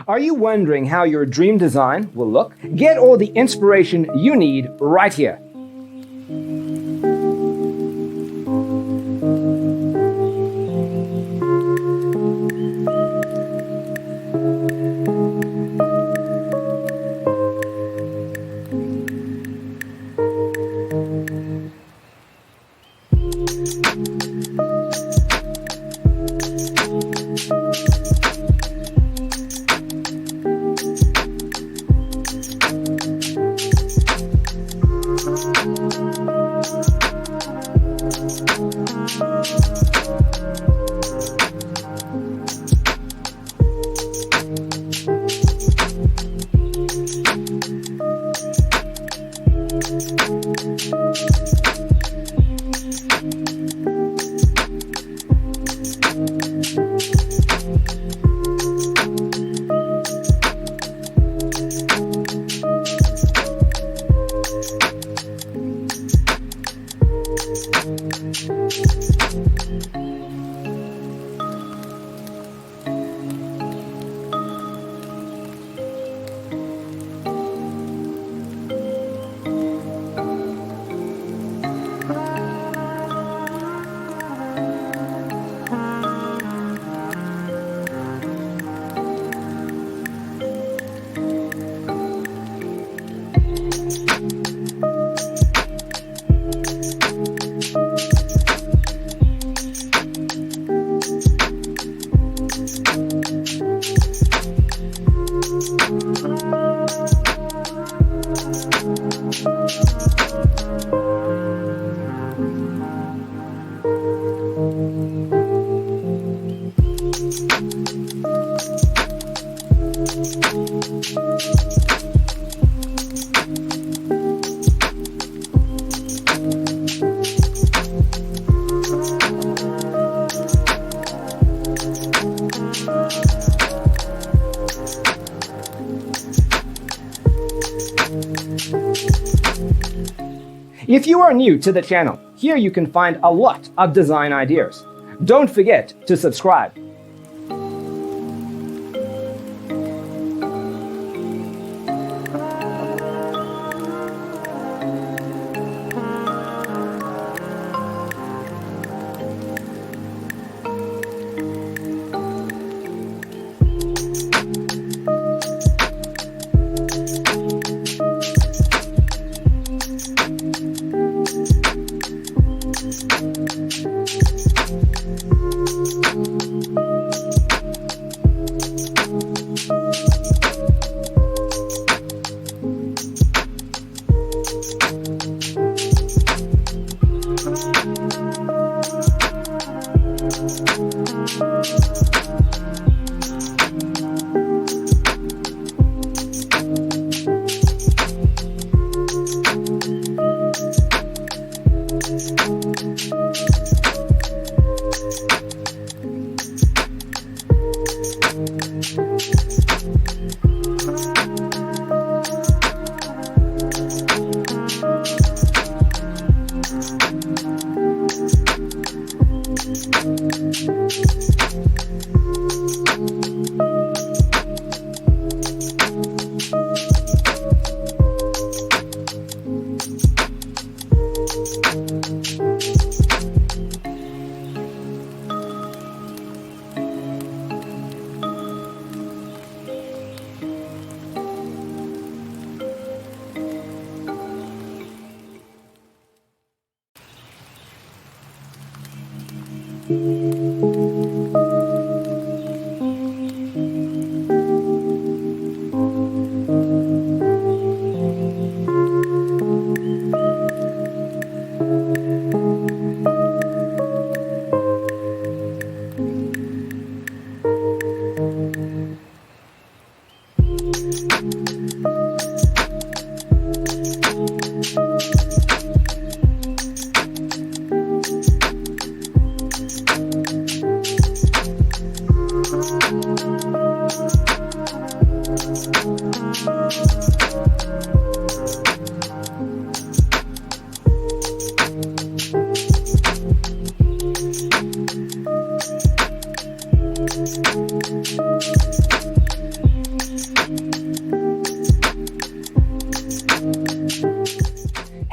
Are you wondering how your dream design will look? Get all the inspiration you need right here. If you are new to the channel, here you can find a lot of design ideas. Don't forget to subscribe.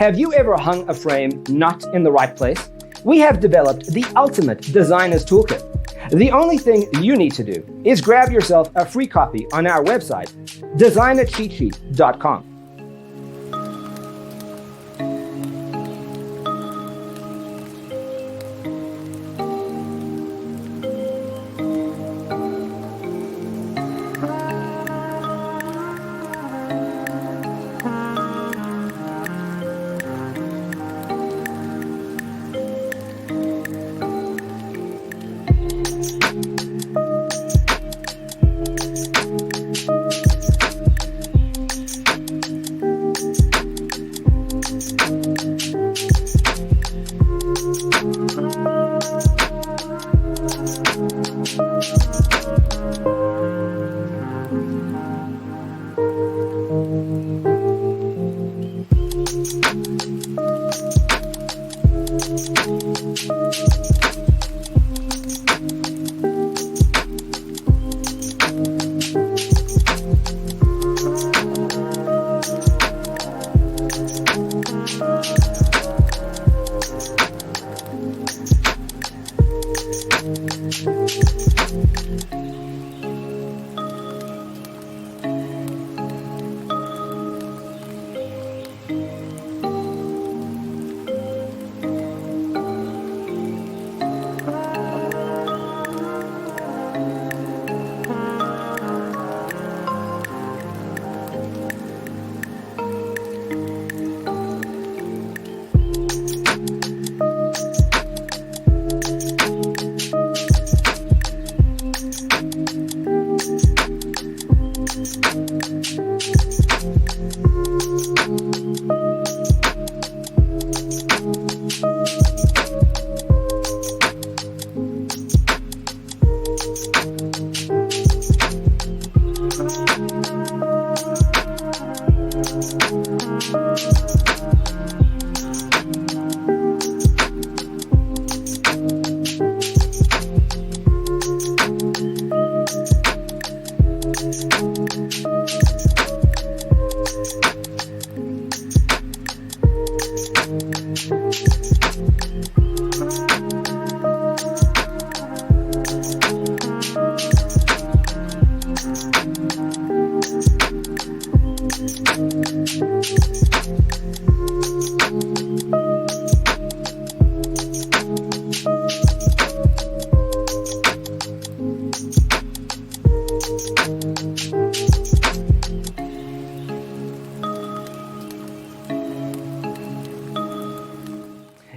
Have you ever hung a frame not in the right place? We have developed the ultimate designer's toolkit. The only thing you need to do is grab yourself a free copy on our website, designercheatsheet.com.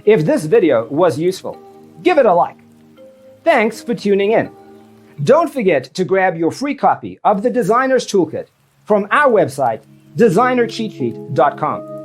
If this video was useful, give it a like. Thanks for tuning in. Don't forget to grab your free copy of the Designer's Toolkit from our website, designercheatsheet.com.